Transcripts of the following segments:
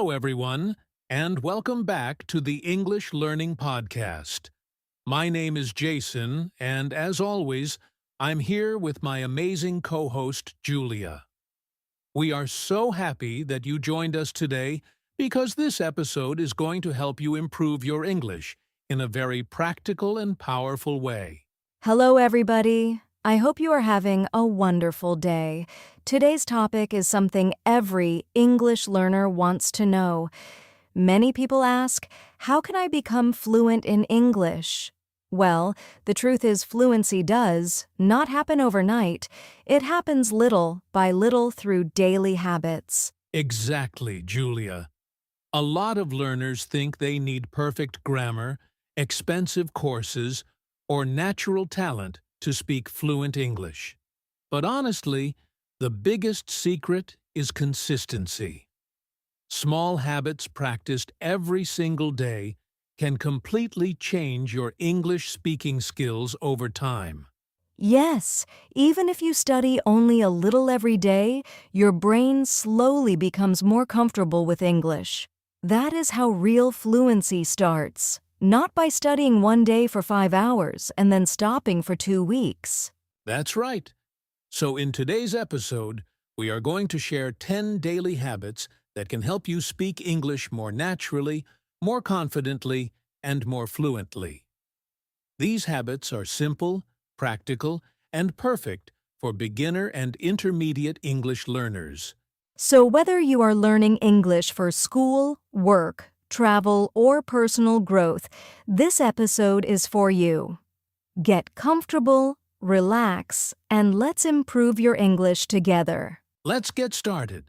Hello, everyone, and welcome back to the English Learning Podcast. My name is Jason, and as always, I'm here with my amazing co-host, Julia. We are so happy that you joined us today because this episode is going to help you improve your English in a very practical and powerful way. Hello, everybody. I hope you are having a wonderful day. Today's topic is something every English learner wants to know. Many people ask, how can I become fluent in English? Well, the truth is fluency does not happen overnight. It happens little by little through daily habits. Exactly, Julia. A lot of learners think they need perfect grammar, expensive courses, or natural talent to speak fluent English. But honestly, the biggest secret is consistency. Small habits practiced every single day can completely change your English speaking skills over time. Yes, even if you study only a little every day, your brain slowly becomes more comfortable with English. That is how real fluency starts, not by studying one day for 5 hours and then stopping for 2 weeks. That's right. So in today's episode, we are going to share 10 daily habits that can help you speak English more naturally, more confidently, and more fluently. These habits are simple, practical, and perfect for beginner and intermediate English learners. So whether you are learning English for school, work, travel, or personal growth, this episode is for you. Get comfortable, relax, and let's improve your English together. Let's get started.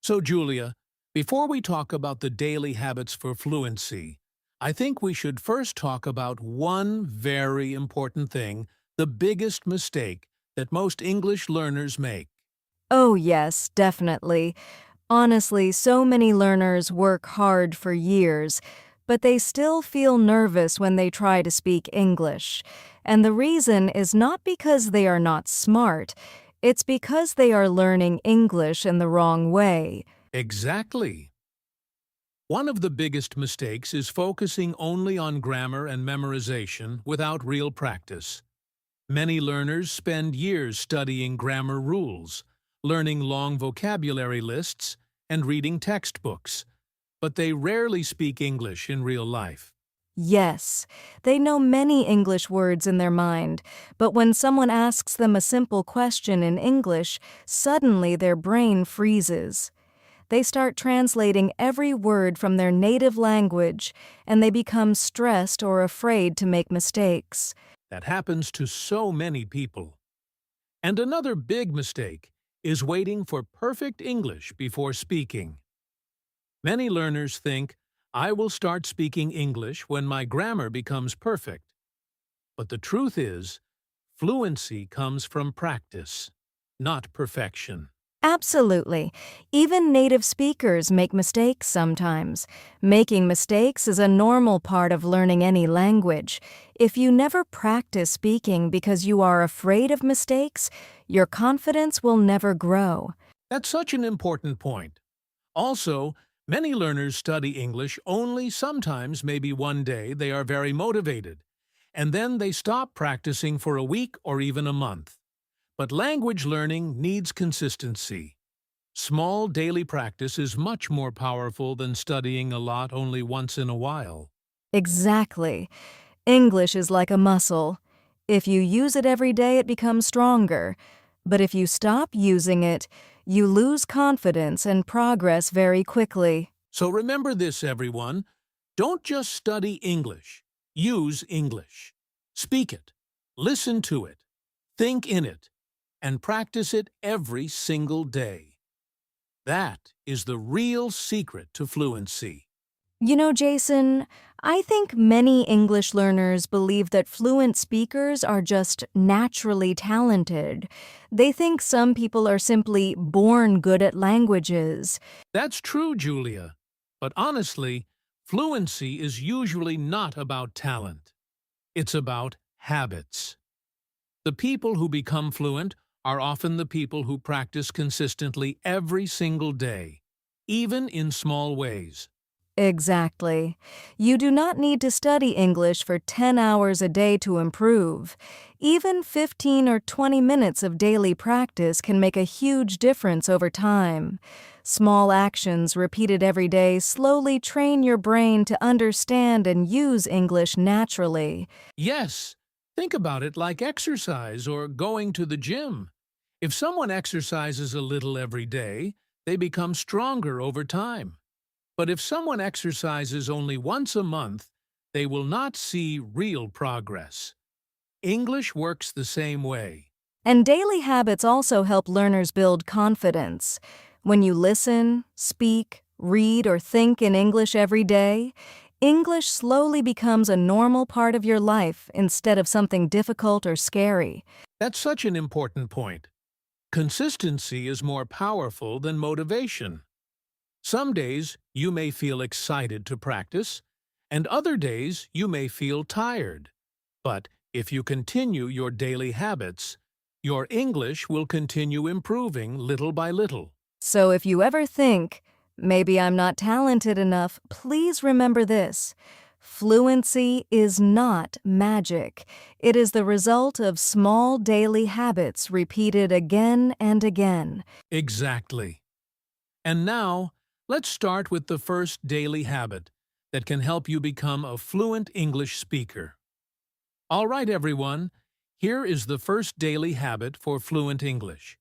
So, Julia, before we talk about the daily habits for fluency, I think we should first talk about one very important thing, the biggest mistake that most English learners make. Oh yes, definitely. Honestly, so many learners work hard for years, but they still feel nervous when they try to speak English. And the reason is not because they are not smart, it's because they are learning English in the wrong way. Exactly. One of the biggest mistakes is focusing only on grammar and memorization without real practice. Many learners spend years studying grammar rules, learning long vocabulary lists, and reading textbooks, but they rarely speak English in real life. Yes, they know many English words in their mind, but when someone asks them a simple question in English, suddenly their brain freezes. They start translating every word from their native language, and they become stressed or afraid to make mistakes. That happens to so many people. And another big mistake is waiting for perfect English before speaking. Many learners think, I will start speaking English when my grammar becomes perfect. But the truth is, fluency comes from practice, not perfection. Absolutely. Even native speakers make mistakes sometimes. Making mistakes is a normal part of learning any language. If you never practice speaking because you are afraid of mistakes, your confidence will never grow. That's such an important point. Also, many learners study English only sometimes, maybe one day, they are very motivated, and then they stop practicing for a week or even a month. But language learning needs consistency. Small daily practice is much more powerful than studying a lot only once in a while. Exactly. English is like a muscle. If you use it every day, it becomes stronger. But if you stop using it, you lose confidence and progress very quickly. So remember this, everyone. Don't just study English. Use English. Speak it. Listen to it. Think in it. And practice it every single day. That is the real secret to fluency. You know, Jason, I think many English learners believe that fluent speakers are just naturally talented. They think some people are simply born good at languages. That's true, Julia. But honestly, fluency is usually not about talent. It's about habits. The people who become fluent are often the people who practice consistently every single day. even in small ways. Exactly. You do not need to study English for 10 hours a day to improve. Even 15 or 20 minutes of daily practice can make a huge difference over time. Small actions repeated every day slowly train your brain to understand and use English naturally. Yes, think about it like exercise or going to the gym. If someone exercises a little every day, they become stronger over time. But if someone exercises only once a month, they will not see real progress. English works the same way. And daily habits also help learners build confidence. When you listen, speak, read, or think in English every day, English slowly becomes a normal part of your life instead of something difficult or scary. That's such an important point. Consistency is more powerful than motivation. Some days you may feel excited to practice, and other days you may feel tired. But if you continue your daily habits, your English will continue improving little by little. So if you ever think, maybe I'm not talented enough, please remember this. Fluency is not magic. It is the result of small daily habits repeated again and again. Exactly. And now, let's start with the first daily habit that can help you become a fluent English speaker. All right, everyone, here is the first daily habit for fluent English.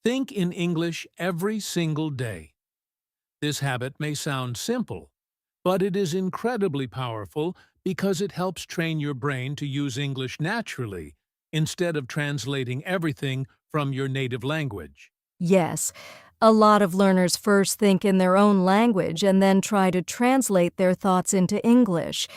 Think in English every single day. This habit may sound simple, but it is incredibly powerful because it helps train your brain to use English naturally instead of translating everything from your native language. Yes, a lot of learners first think in their own language and then try to translate their thoughts into English.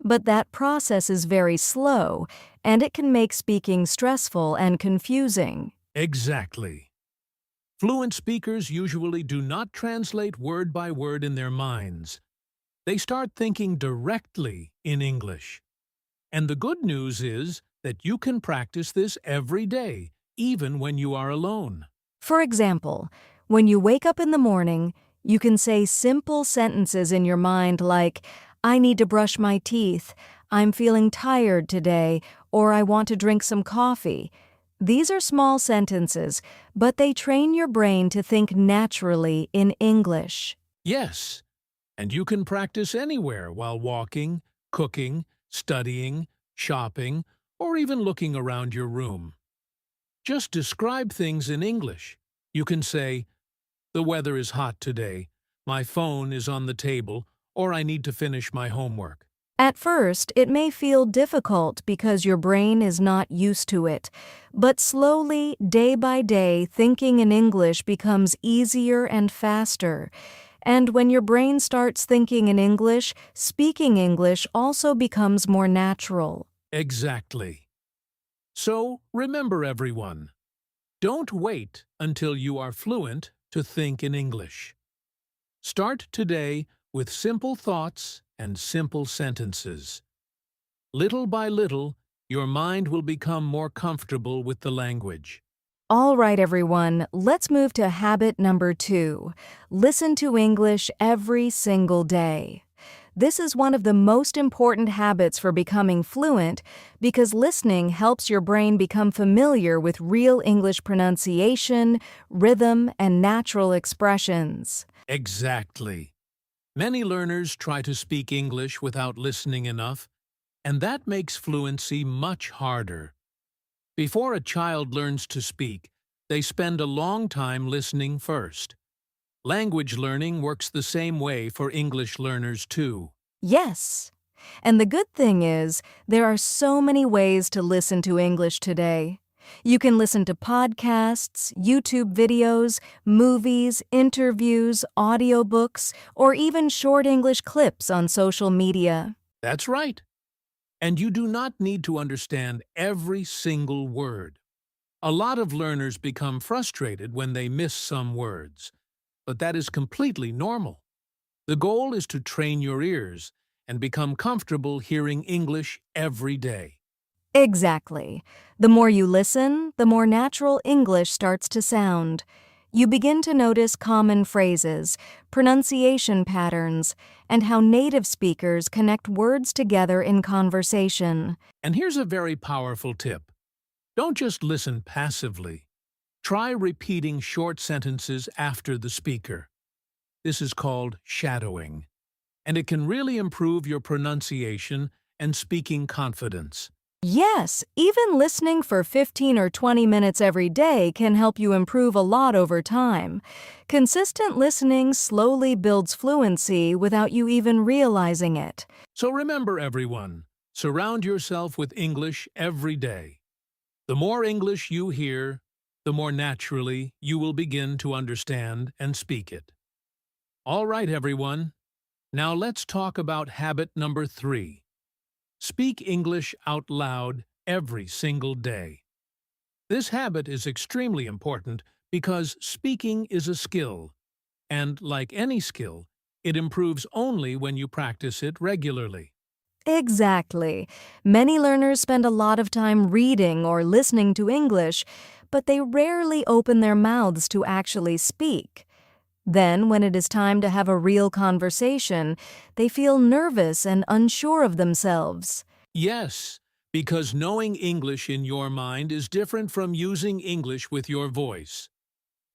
But that process is very slow, and it can make speaking stressful and confusing. Exactly. Fluent speakers usually do not translate word by word in their minds. They start thinking directly in English. And the good news is that you can practice this every day, even when you are alone. For example, when you wake up in the morning, you can say simple sentences in your mind like, I need to brush my teeth, I'm feeling tired today, or I want to drink some coffee. These are small sentences, but they train your brain to think naturally in English. Yes, and you can practice anywhere while walking, cooking, studying, shopping, or even looking around your room. Just describe things in English. You can say, the weather is hot today, my phone is on the table, or I need to finish my homework. At first, it may feel difficult because your brain is not used to it, but slowly, day by day, thinking in English becomes easier and faster. And when your brain starts thinking in English, speaking English also becomes more natural. Exactly. So, remember everyone, don't wait until you are fluent to think in English. Start today with simple thoughts and simple sentences. Little by little, your mind will become more comfortable with the language. All right, everyone, let's move to habit number 2. Listen to English every single day. This is one of the most important habits for becoming fluent because listening helps your brain become familiar with real English pronunciation, rhythm, and natural expressions. Exactly. Many learners try to speak English without listening enough, and that makes fluency much harder. Before a child learns to speak, they spend a long time listening first. Language learning works the same way for English learners too. Yes. And the good thing is, there are so many ways to listen to English today. You can listen to podcasts, YouTube videos, movies, interviews, audiobooks, or even short English clips on social media. That's right. And you do not need to understand every single word. A lot of learners become frustrated when they miss some words, but that is completely normal. The goal is to train your ears and become comfortable hearing English every day. Exactly. The more you listen, the more natural English starts to sound. You begin to notice common phrases, pronunciation patterns, and how native speakers connect words together in conversation. And here's a very powerful tip. Don't just listen passively. Try repeating short sentences after the speaker. This is called shadowing, and it can really improve your pronunciation and speaking confidence. Yes, even listening for 15 or 20 minutes every day can help you improve a lot over time. Consistent listening slowly builds fluency without you even realizing it. So remember, everyone, surround yourself with English every day. The more English you hear, the more naturally you will begin to understand and speak it. All right, everyone. Now let's talk about habit number 3. Speak English out loud every single day. This habit is extremely important because speaking is a skill, and like any skill, it improves only when you practice it regularly. Exactly. Many learners spend a lot of time reading or listening to English, but they rarely open their mouths to actually speak. Then, when it is time to have a real conversation, they feel nervous and unsure of themselves. Yes, because knowing English in your mind is different from using English with your voice.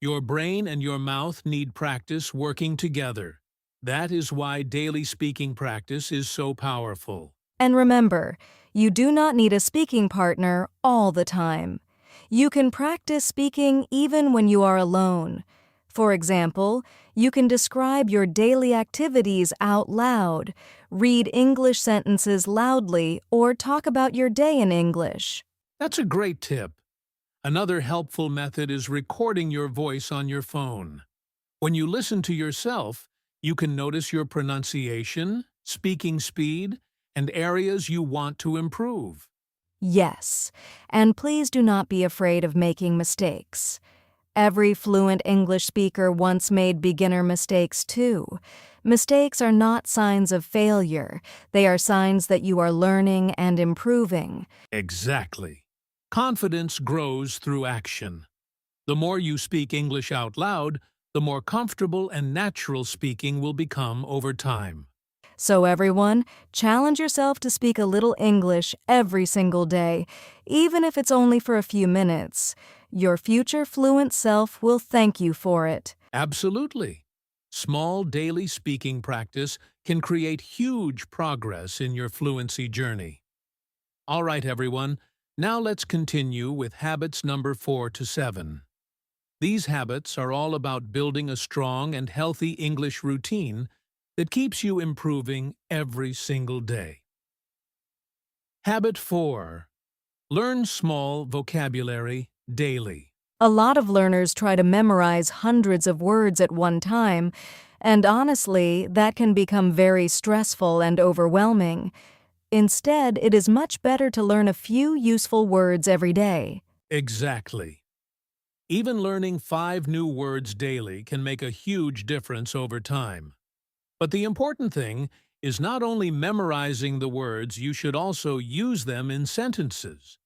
Your brain and your mouth need practice working together. That is why daily speaking practice is so powerful. And remember, you do not need a speaking partner all the time. You can practice speaking even when you are alone. For example, you can describe your daily activities out loud, read English sentences loudly, or talk about your day in English. That's a great tip. Another helpful method is recording your voice on your phone. When you listen to yourself, you can notice your pronunciation, speaking speed, and areas you want to improve. Yes, and please do not be afraid of making mistakes. Every fluent English speaker once made beginner mistakes too. Mistakes are not signs of failure. They are signs that you are learning and improving. Exactly. Confidence grows through action. The more you speak English out loud, the more comfortable and natural speaking will become over time. So everyone, challenge yourself to speak a little English every single day, even if it's only for a few minutes. Your future fluent self will thank you for it. Absolutely. Small daily speaking practice can create huge progress in your fluency journey. All right, everyone. Now let's continue with habits number 4 to 7. These habits are all about building a strong and healthy English routine that keeps you improving every single day. Habit 4. Learn small vocabulary daily. A lot of learners try to memorize hundreds of words at one time, and honestly, that can become very stressful and overwhelming. Instead, it is much better to learn a few useful words every day. Exactly. Even learning 5 new words daily can make a huge difference over time. But the important thing is not only memorizing the words, you should also use them in sentences.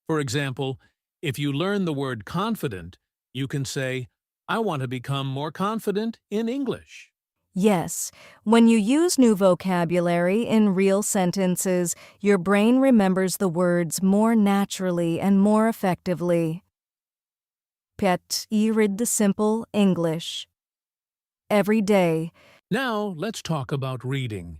For example, if you learn the word confident, you can say, I want to become more confident in English. Yes, when you use new vocabulary in real sentences, your brain remembers the words more naturally and more effectively. Pet I read the simple English. Every day. Now, let's talk about reading.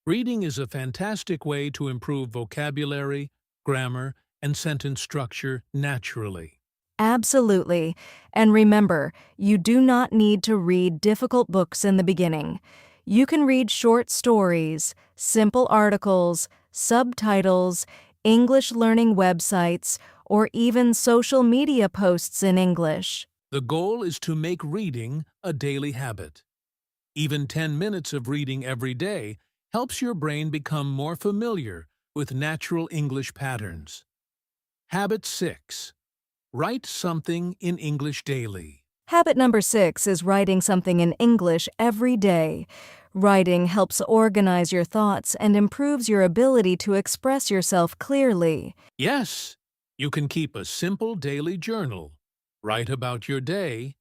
Reading is a fantastic way to improve vocabulary, grammar, and sentence structure naturally. Absolutely. And remember, you do not need to read difficult books in the beginning. You can read short stories, simple articles, subtitles, English learning websites, or even social media posts in English. The goal is to make reading a daily habit. Even 10 minutes of reading every day helps your brain become more familiar with natural English patterns. Habit 6. Write something in English daily. Habit number 6 is writing something in English every day. Writing helps organize your thoughts and improves your ability to express yourself clearly. Yes, you can keep a simple daily journal. Write about your day.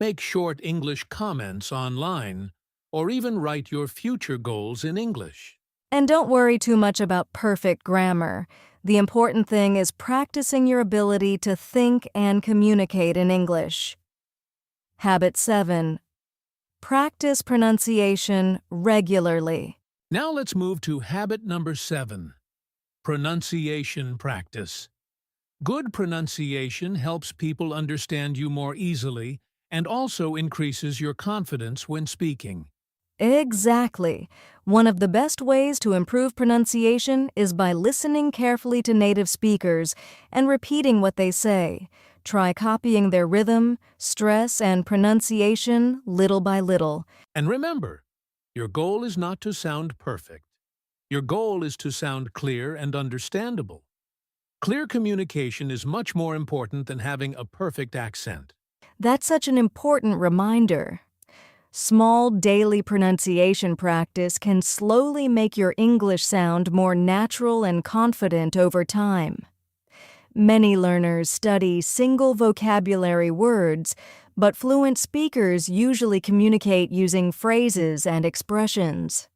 make short English comments online, or even write your future goals in English. And don't worry too much about perfect grammar. The important thing is practicing your ability to think and communicate in English. Habit 7. Practice pronunciation regularly. Now let's move to habit number 7, pronunciation practice. Good pronunciation helps people understand you more easily and also increases your confidence when speaking. Exactly. One of the best ways to improve pronunciation is by listening carefully to native speakers and repeating what they say. Try copying their rhythm, stress, and pronunciation little by little. And remember, your goal is not to sound perfect. Your goal is to sound clear and understandable. Clear communication is much more important than having a perfect accent. That's such an important reminder. Small daily pronunciation practice can slowly make your English sound more natural and confident over time. Many learners study single vocabulary words, but fluent speakers usually communicate using phrases and expressions.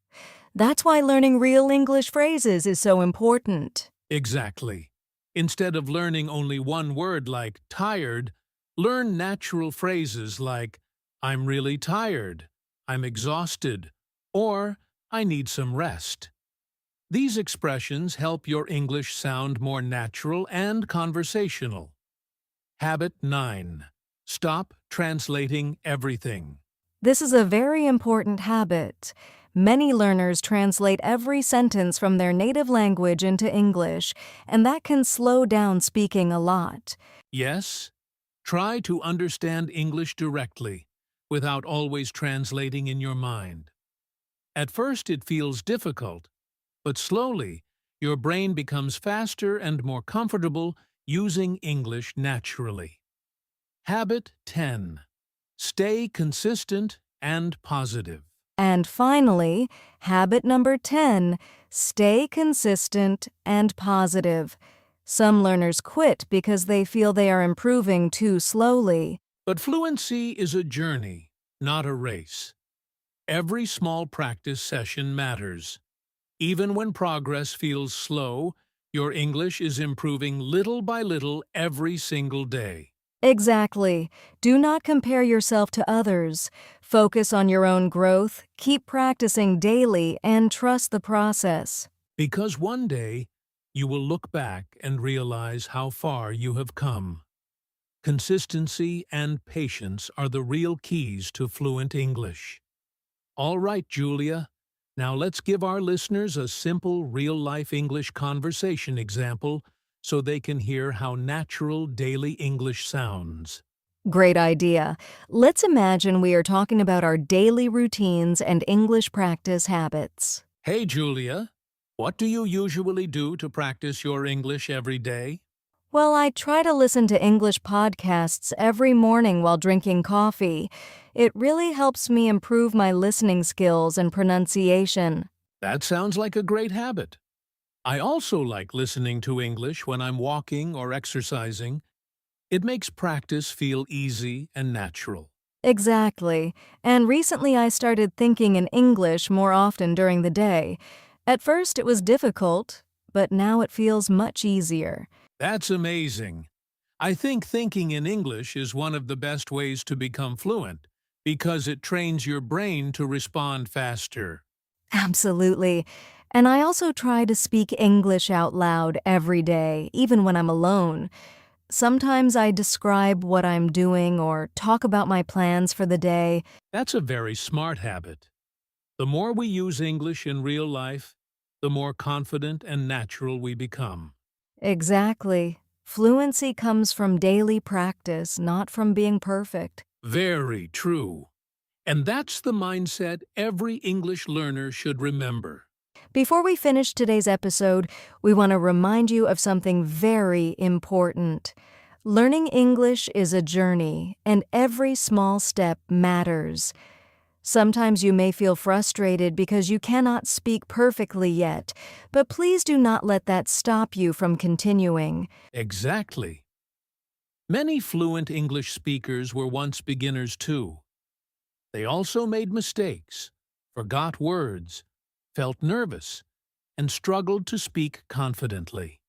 That's why learning real English phrases is so important. Exactly. Instead of learning only one word like tired, learn natural phrases like I'm really tired, I'm exhausted, or I need some rest. These expressions help your English sound more natural and conversational. Habit 9. Stop translating everything. This is a very important habit. Many learners translate every sentence from their native language into English, and that can slow down speaking a lot. Yes, try to understand English directly, without always translating in your mind. At first it feels difficult, but slowly your brain becomes faster and more comfortable using English naturally. Habit 10. Stay consistent and positive. And finally, habit number 10, stay consistent and positive. Some learners quit because they feel they are improving too slowly. But fluency is a journey, not a race. Every small practice session matters. Even when progress feels slow, your English is improving little by little every single day. Exactly. Do not compare yourself to others. Focus on your own growth, keep practicing daily, and trust the process. Because one day, you will look back and realize how far you have come. Consistency and patience are the real keys to fluent English. All right, Julia. Now let's give our listeners a simple, real-life English conversation example so they can hear how natural daily English sounds. Great idea. Let's imagine we are talking about our daily routines and English practice habits. Hey, Julia. What do you usually do to practice your English every day? Well, I try to listen to English podcasts every morning while drinking coffee. It really helps me improve my listening skills and pronunciation. That sounds like a great habit. I also like listening to English when I'm walking or exercising. It makes practice feel easy and natural. Exactly. And recently I started thinking in English more often during the day. At first it was difficult, but now it feels much easier. That's amazing. I think thinking in English is one of the best ways to become fluent because it trains your brain to respond faster. Absolutely. And I also try to speak English out loud every day, even when I'm alone. Sometimes I describe what I'm doing or talk about my plans for the day. That's a very smart habit. The more we use English in real life, the more confident and natural we become. Exactly. Fluency comes from daily practice, not from being perfect. Very true. And that's the mindset every English learner should remember. Before we finish today's episode, we want to remind you of something very important. Learning English is a journey, and every small step matters. Sometimes you may feel frustrated because you cannot speak perfectly yet, but please do not let that stop you from continuing. Exactly. Many fluent English speakers were once beginners too. They also made mistakes, forgot words, felt nervous, and struggled to speak confidently.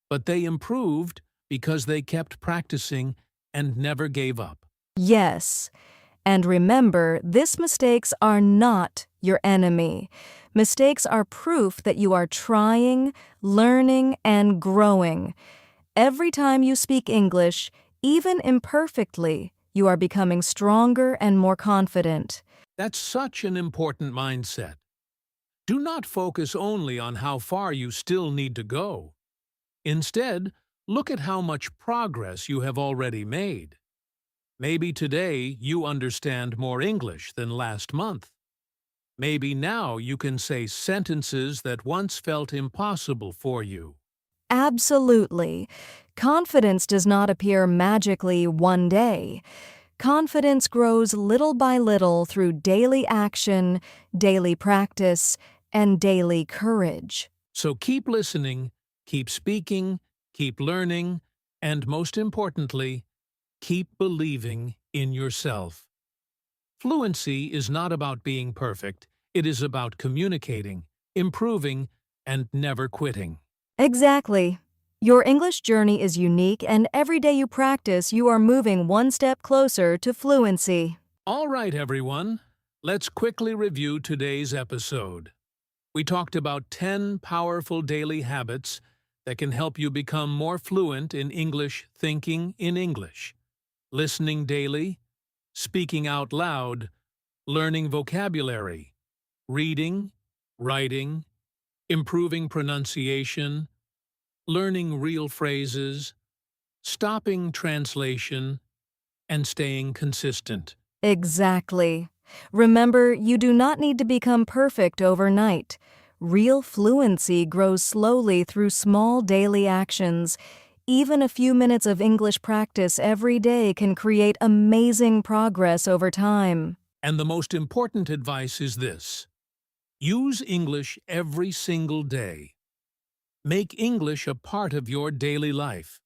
But they improved because they kept practicing and never gave up. Yes. And remember, these mistakes are not your enemy. Mistakes are proof that you are trying, learning, and growing. Every time you speak English, even imperfectly, you are becoming stronger and more confident. That's such an important mindset. Do not focus only on how far you still need to go. Instead, look at how much progress you have already made. Maybe today you understand more English than last month. Maybe now you can say sentences that once felt impossible for you. Absolutely. Confidence does not appear magically one day. Confidence grows little by little through daily action, daily practice, and daily courage. So keep listening, keep speaking, keep learning, and most importantly, keep believing in yourself. Fluency is not about being perfect. It is about communicating, improving, and never quitting. Exactly. Your English journey is unique, and every day you practice, you are moving one step closer to fluency. All right, everyone. Let's quickly review today's episode. We talked about 10 powerful daily habits that can help you become more fluent in English, thinking in English, listening daily, speaking out loud, learning vocabulary, reading, writing, improving pronunciation, learning real phrases, stopping translation, and staying consistent. Exactly. Remember, you do not need to become perfect overnight. Real fluency grows slowly through small daily actions. Even a few minutes of English practice every day can create amazing progress over time. And the most important advice is this: use English every single day. Make English a part of your daily life,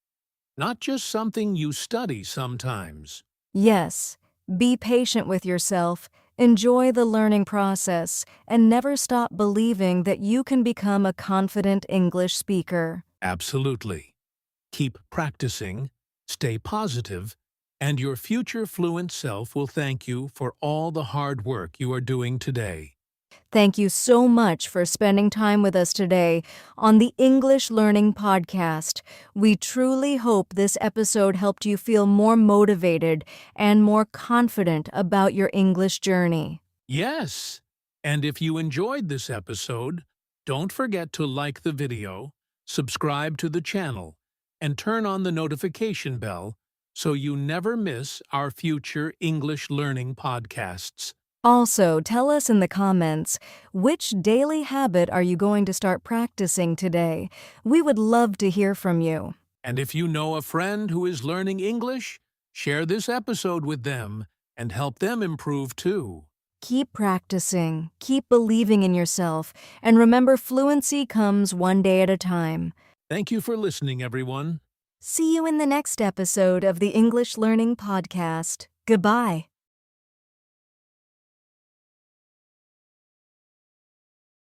not just something you study sometimes. Yes, be patient with yourself, enjoy the learning process, and never stop believing that you can become a confident English speaker. Absolutely. Keep practicing, stay positive, and your future fluent self will thank you for all the hard work you are doing today. Thank you so much for spending time with us today on the English Learning Podcast. We truly hope this episode helped you feel more motivated and more confident about your English journey. Yes! And if you enjoyed this episode, don't forget to like the video, subscribe to the channel, and turn on the notification bell so you never miss our future English learning podcasts. Also, tell us in the comments, which daily habit are you going to start practicing today? We would love to hear from you. And if you know a friend who is learning English, share this episode with them and help them improve too. Keep practicing, keep believing in yourself, and remember fluency comes one day at a time. Thank you for listening, everyone. See you in the next episode of the English Learning Podcast. Goodbye.